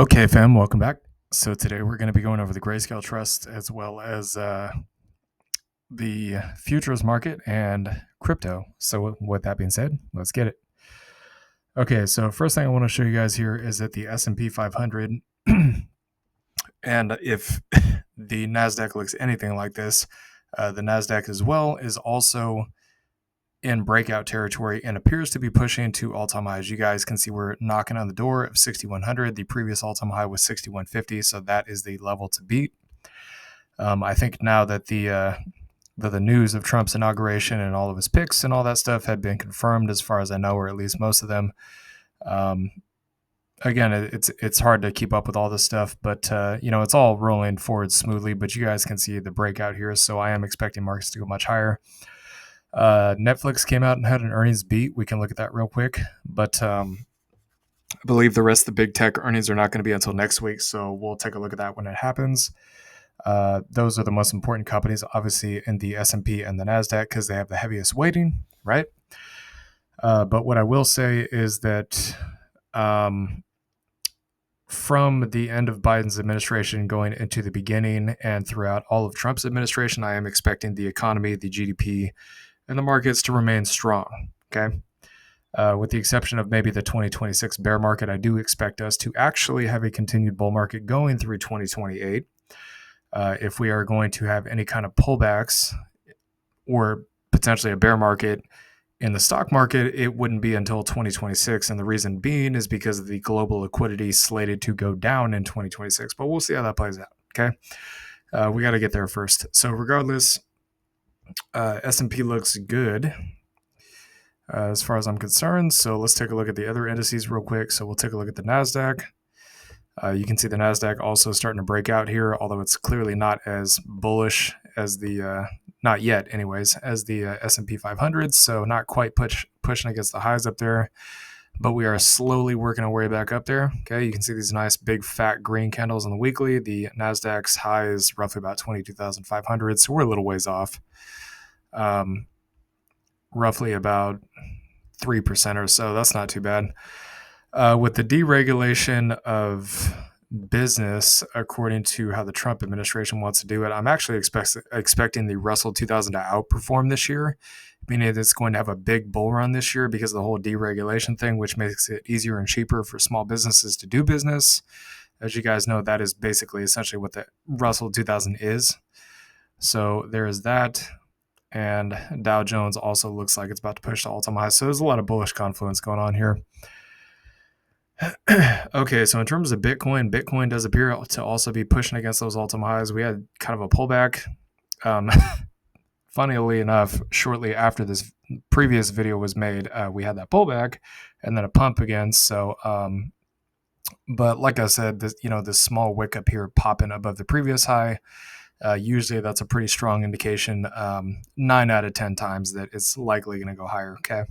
Okay, fam, welcome back. So today we're going to be going over the Grayscale Trust as well as the futures market and crypto. So with that being said, let's get it. Okay, so first thing I want to show you guys here is that the S&P 500, and if the NASDAQ looks anything like this, the NASDAQ as well is also in breakout territory and appears to be pushing to all-time highs. You guys can see we're knocking on the door of 6,100. The previous all-time high was 6,150, so that is the level to beat. I think now that the news of Trump's inauguration and all of his picks and all that stuff had been confirmed, as far as I know, or at least most of them. Again, it's hard to keep up with all this stuff, but it's all rolling forward smoothly. But you guys can see the breakout here, so I am expecting markets to go much higher. Netflix came out and had an earnings beat. We can look at that real quick, but I believe the rest of the big tech earnings are not going to be until next week, so we'll take a look at that when it happens. Those are the most important companies, obviously, in the S&P and the NASDAQ because they have the heaviest weighting, right? But what I will say is that from the end of Biden's administration going into the beginning and throughout all of Trump's administration, I am expecting the economy, the GDP, and the markets to remain strong, okay? With the exception of maybe the 2026 bear market, I do expect us to actually have a continued bull market going through 2028. If we are going to have any kind of pullbacks or potentially a bear market in the stock market, it wouldn't be until 2026. And the reason being is because of the global liquidity slated to go down in 2026. But we'll see how that plays out, okay? We got to get there first. So regardless, S&P looks good as far as I'm concerned. So let's take a look at the other indices real quick. So we'll take a look at the NASDAQ. You can see the NASDAQ also starting to break out here, although it's clearly not as bullish as the, not yet anyways, as the S&P 500. So not quite pushing against the highs up there, but we are slowly working our way back up there. Okay, you can see these nice big fat green candles on the weekly. The NASDAQ's high is roughly about 22,500, so we're a little ways off. Roughly about 3% or so. That's not too bad. With the deregulation of business, according to how the Trump administration wants to do it, I'm actually expecting the Russell 2000 to outperform this year, meaning it's going to have a big bull run this year because of the whole deregulation thing, which makes it easier and cheaper for small businesses to do business. As you guys know, that is basically essentially what the Russell 2000 is. So there is that. And Dow Jones also looks like it's about to push to all-time highs. So there's a lot of bullish confluence going on here. Okay, so in terms of Bitcoin does appear to also be pushing against those all-time highs. We had kind of a pullback. Funnily enough, shortly after this previous video was made, we had that pullback and then a pump again. So, but like I said, this small wick up here popping above the previous high. Usually that's a pretty strong indication, 9 out of 10 times that it's likely going to go higher, okay?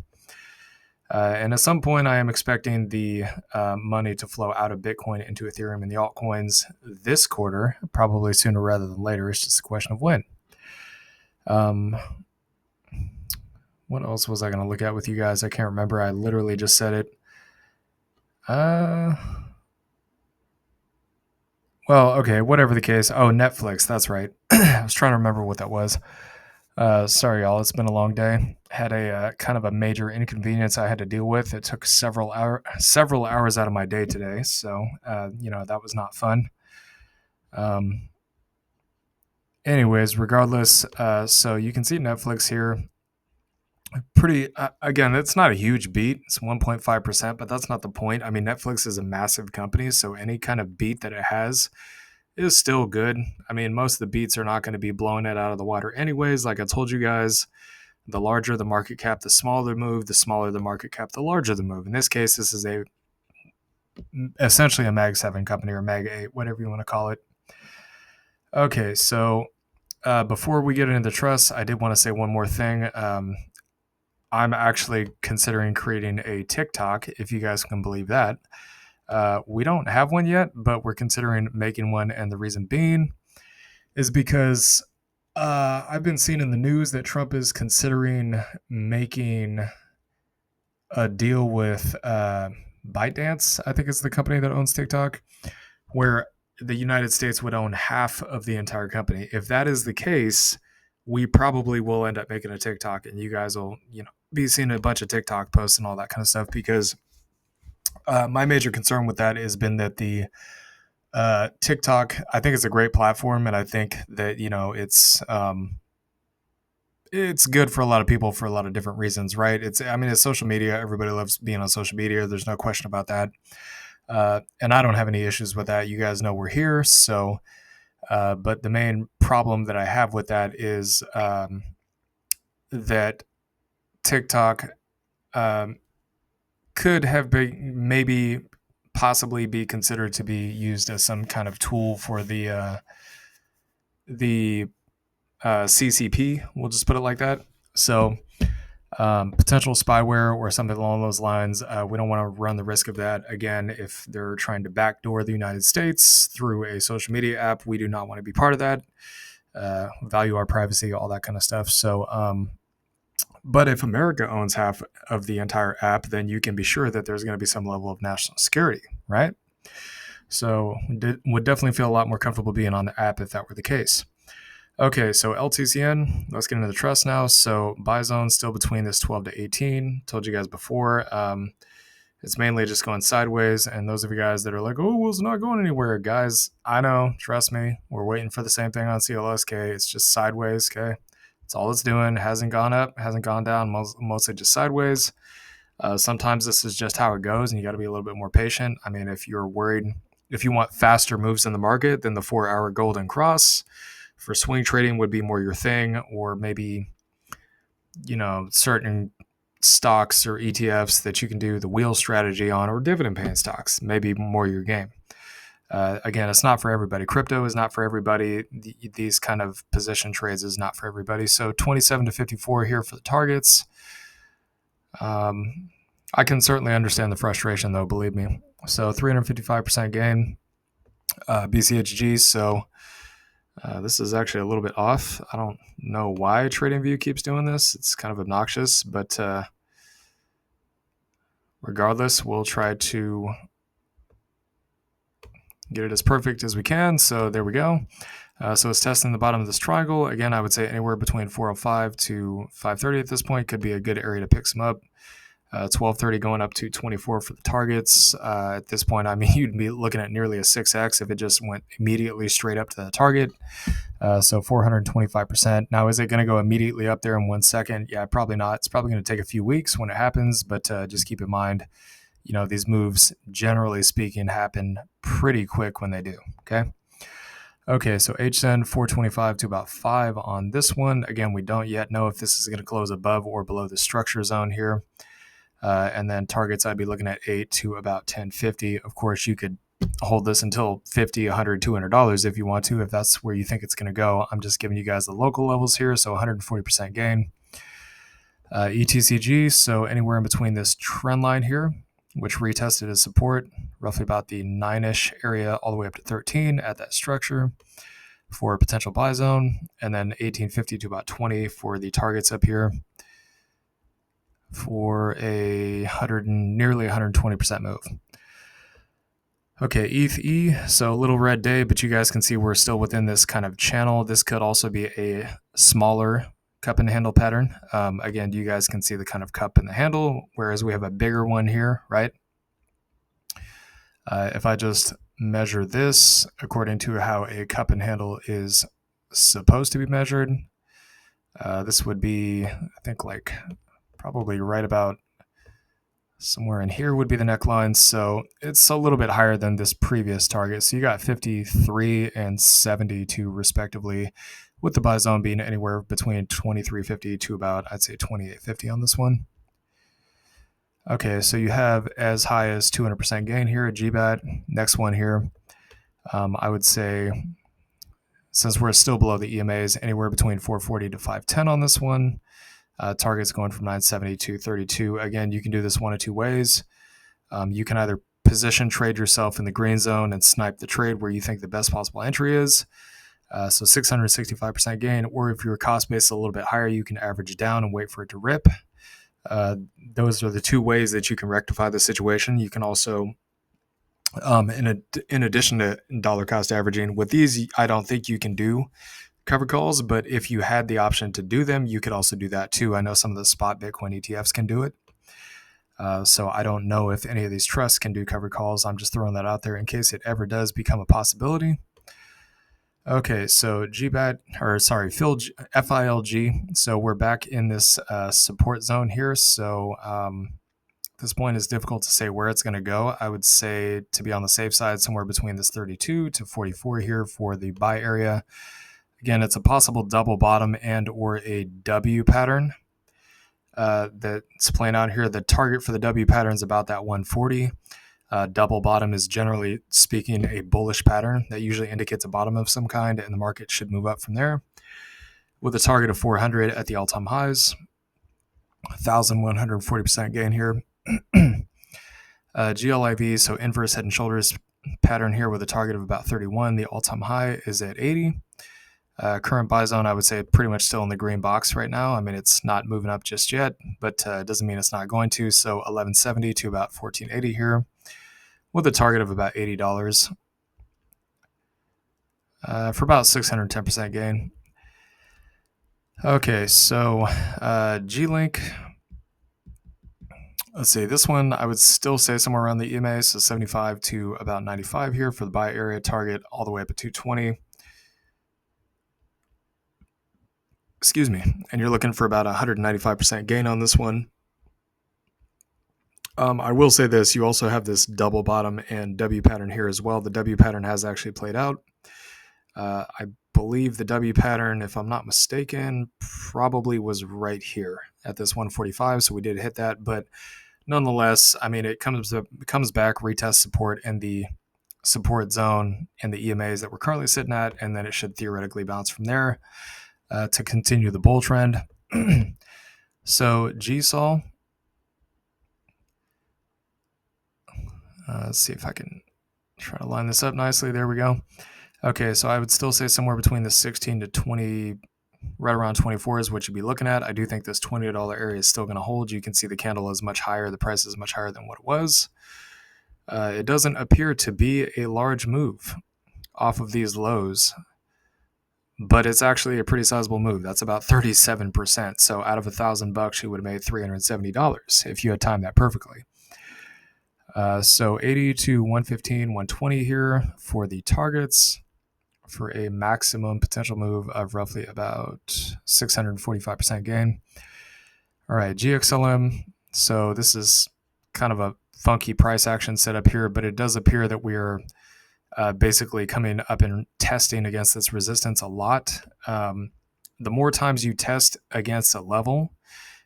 And at some point, I am expecting the money to flow out of Bitcoin into Ethereum and the altcoins this quarter, probably sooner rather than later. It's just a question of when. What else was I going to look at with you guys? I can't remember. I literally just said it. Well, okay, whatever the case. Oh, Netflix. That's right. I was trying to remember what that was. Sorry, y'all. It's been a long day. Had a kind of a major inconvenience I had to deal with. It took several hours out of my day today. So, that was not fun. Anyways, regardless, so you can see Netflix here. Pretty, again, it's not a huge beat. It's 1.5%, but that's not the point. I mean, Netflix is a massive company, so any kind of beat that it has is still good. I mean, most of the beats are not going to be blowing it out of the water anyways. Like I told you guys, the larger the market cap, the smaller the move. The smaller the market cap, the larger the move. In this case, this is essentially a Mag 7 company or Mag 8, whatever you want to call it. Okay, so before we get into the trust, I did want to say one more thing. I'm actually considering creating a TikTok, if you guys can believe that. We don't have one yet, but we're considering making one. And the reason being is because I've been seeing in the news that Trump is considering making a deal with ByteDance, I think it's the company that owns TikTok. where the United States would own half of the entire company. If that is the case, we probably will end up making a TikTok, and you guys will, be seeing a bunch of TikTok posts and all that kind of stuff. Because my major concern with that has been that the TikTok, I think it's a great platform, and I think that it's good for a lot of people for a lot of different reasons, right? It's social media. Everybody loves being on social media. There's no question about that. And I don't have any issues with that. You guys know we're here. So, but the main problem that I have with that is that TikTok could have been maybe possibly be considered to be used as some kind of tool for the CCP. We'll just put it like that. So potential spyware or something along those lines. We don't want to run the risk of that. Again, if they're trying to backdoor the United States through a social media app, we do not want to be part of that. Value our privacy, all that kind of stuff. So, but if America owns half of the entire app, then you can be sure that there's going to be some level of national security, right? So would definitely feel a lot more comfortable being on the app if that were the case. Okay, so LTCN, let's get into the trust now. So buy zone still between this 12 to 18. Told you guys before, it's mainly just going sideways. And those of you guys that are like, oh, well, it's not going anywhere. Guys, I know, trust me, we're waiting for the same thing on CLSK. It's just sideways, okay? That's all it's doing. Hasn't gone up, hasn't gone down, mostly just sideways. Sometimes this is just how it goes, and you got to be a little bit more patient. I mean, if you're worried, if you want faster moves in the market, then the 4-hour golden cross for swing trading would be more your thing, or maybe, certain stocks or ETFs that you can do the wheel strategy on, or dividend paying stocks, maybe more your game. Again, it's not for everybody. Crypto is not for everybody. These kind of position trades is not for everybody. So 27 to 54 here for the targets. I can certainly understand the frustration, though, believe me. So 355% gain, BCHG. So this is actually a little bit off. I don't know why TradingView keeps doing this. It's kind of obnoxious, but regardless, we'll try to get it as perfect as we can. So there we go. So it's testing the bottom of this triangle. Again, I would say anywhere between 405 to 530 at this point could be a good area to pick some up. 1230 going up to 24 for the targets. At this point, I mean, you'd be looking at nearly a 6x if it just went immediately straight up to the target. So 425%. Now, is it going to go immediately up there in 1 second? Yeah, probably not. It's probably going to take a few weeks when it happens, but just keep in mind, these moves, generally speaking, happen pretty quick when they do, okay? Okay, so HZEN 425 to about 5 on this one. Again, we don't yet know if this is going to close above or below the structure zone here. And then targets, I'd be looking at 8 to about 1050. Of course, you could hold this until $50, $100, $200 if you want to, if that's where you think it's going to go. I'm just giving you guys the local levels here, so 140% gain. ETCG, so anywhere in between this trend line here, which retested as support, roughly about the 9-ish area all the way up to 13 at that structure for a potential buy zone, and then 1850 to about 20 for the targets up here for a nearly 120% move. Okay, ETH, so a little red day, but you guys can see we're still within this kind of channel. This could also be a smaller cup and handle pattern. Again, you guys can see the kind of cup and the handle, whereas we have a bigger one here, right? If I just measure this according to how a cup and handle is supposed to be measured, this would be, I think, like probably right about somewhere in here would be the neckline. So it's a little bit higher than this previous target. So you got 53 and 72 respectively, with the buy zone being anywhere between 2350 to about, I'd say 2850 on this one. Okay, so you have as high as 200% gain here at GBAT. Next one here, I would say, since we're still below the EMAs, anywhere between 440 to 510 on this one. Targets going from 970 to 32. Again, you can do this one of two ways. You can either position trade yourself in the green zone and snipe the trade where you think the best possible entry is. So 665% gain, or if your cost base is a little bit higher, you can average down and wait for it to rip. Those are the two ways that you can rectify the situation. You can also In addition to dollar cost averaging, with these, I don't think you can do covered calls, but if you had the option to do them, you could also do that too. I know some of the spot Bitcoin ETFs can do it. So I don't know if any of these trusts can do covered calls. I'm just throwing that out there in case it ever does become a possibility. Okay, so FILG. So we're back in this support zone here. So at this point, it's difficult to say where it's going to go. I would say, to be on the safe side, somewhere between this 32 to 44 here for the buy area. Again, it's a possible double bottom and or a W pattern that's playing out here. The target for the W pattern is about that 140. Double bottom is, generally speaking, a bullish pattern that usually indicates a bottom of some kind, and the market should move up from there. With a target of 400 at the all-time highs, 1,140% gain here. GLIV, so inverse head and shoulders pattern here with a target of about 31. The all-time high is at 80. Current buy zone, I would say, pretty much still in the green box right now. I mean, it's not moving up just yet, but it doesn't mean it's not going to. So 1170 to about 1480 here with a target of about $80 for about 610% gain. Okay, so G-Link. Let's see, this one I would still say somewhere around the EMA, so 75 to about 95 here for the buy area, target all the way up at 220. Excuse me. And you're looking for about 195% gain on this one. I will say this, you also have this double bottom and W pattern here as well. The W pattern has actually played out. I believe the W pattern, if I'm not mistaken, probably was right here at this 145. So we did hit that, but nonetheless, I mean, it comes back, retests support in the support zone and the EMAs that we're currently sitting at, and then it should theoretically bounce from there to continue the bull trend. So GSOL, let's see if I can try to line this up nicely. There we go. Okay, so I would still say somewhere between the 16 to 20, right around 24 is what you'd be looking at. I do think this $20 area is still going to hold. You can see the candle is much higher. The price is much higher than what it was. It doesn't appear to be a large move off of these lows, but it's actually a pretty sizable move. That's about 37%. So out of $1,000, you would have made $370 if you had timed that perfectly. So 80 to 115, 120 here for the targets, for a maximum potential move of roughly about 645% gain. All right, GXLM. So this is kind of a funky price action setup here, but it does appear that we are basically coming up and testing against this resistance a lot. The more times you test against a level,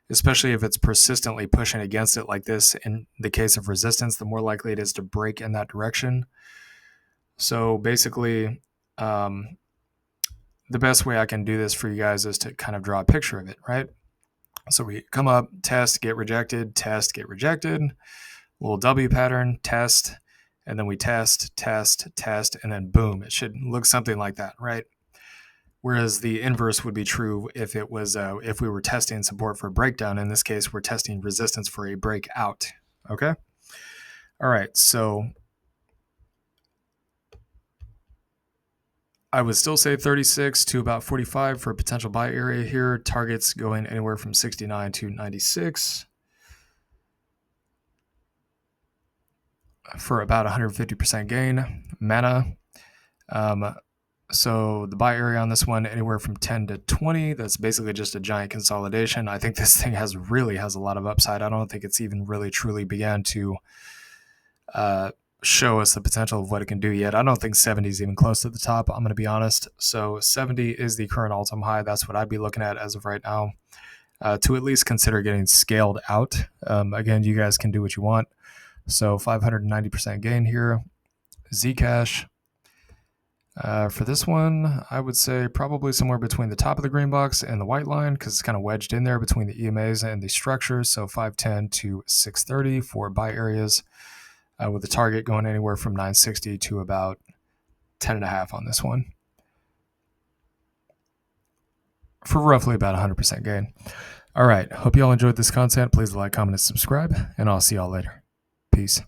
especially if it's persistently pushing against it like this in the case of resistance, the more likely it is to break in that direction. So basically, the best way I can do this for you guys is to kind of draw a picture of it, right? So we come up, test, get rejected, test, get rejected, little W pattern, test, and then we test, and then boom, it should look something like that, right? Whereas the inverse would be true if it was if we were testing support for a breakdown. In this case, we're testing resistance for a breakout. Okay. All right. So I would still say 36 to about 45 for a potential buy area here. Targets going anywhere from 69 to 96 for about 150% gain. Mana. So the buy area on this one, anywhere from 10 to 20. That's basically just a giant consolidation. I think this thing really has a lot of upside. I don't think it's even really truly began to show us the potential of what it can do yet. I don't think 70 is even close to the top, I'm going to be honest. So 70 is the current all-time high. That's what I'd be looking at as of right now to at least consider getting scaled out. Again, you guys can do what you want. So 590% gain here. Zcash. For this one, I would say probably somewhere between the top of the green box and the white line because it's kind of wedged in there between the EMAs and the structures. So 510 to 630 for buy areas with the target going anywhere from 960 to about 10.5 on this one for roughly about 100% gain. All right. Hope you all enjoyed this content. Please like, comment, and subscribe, and I'll see y'all later. Peace.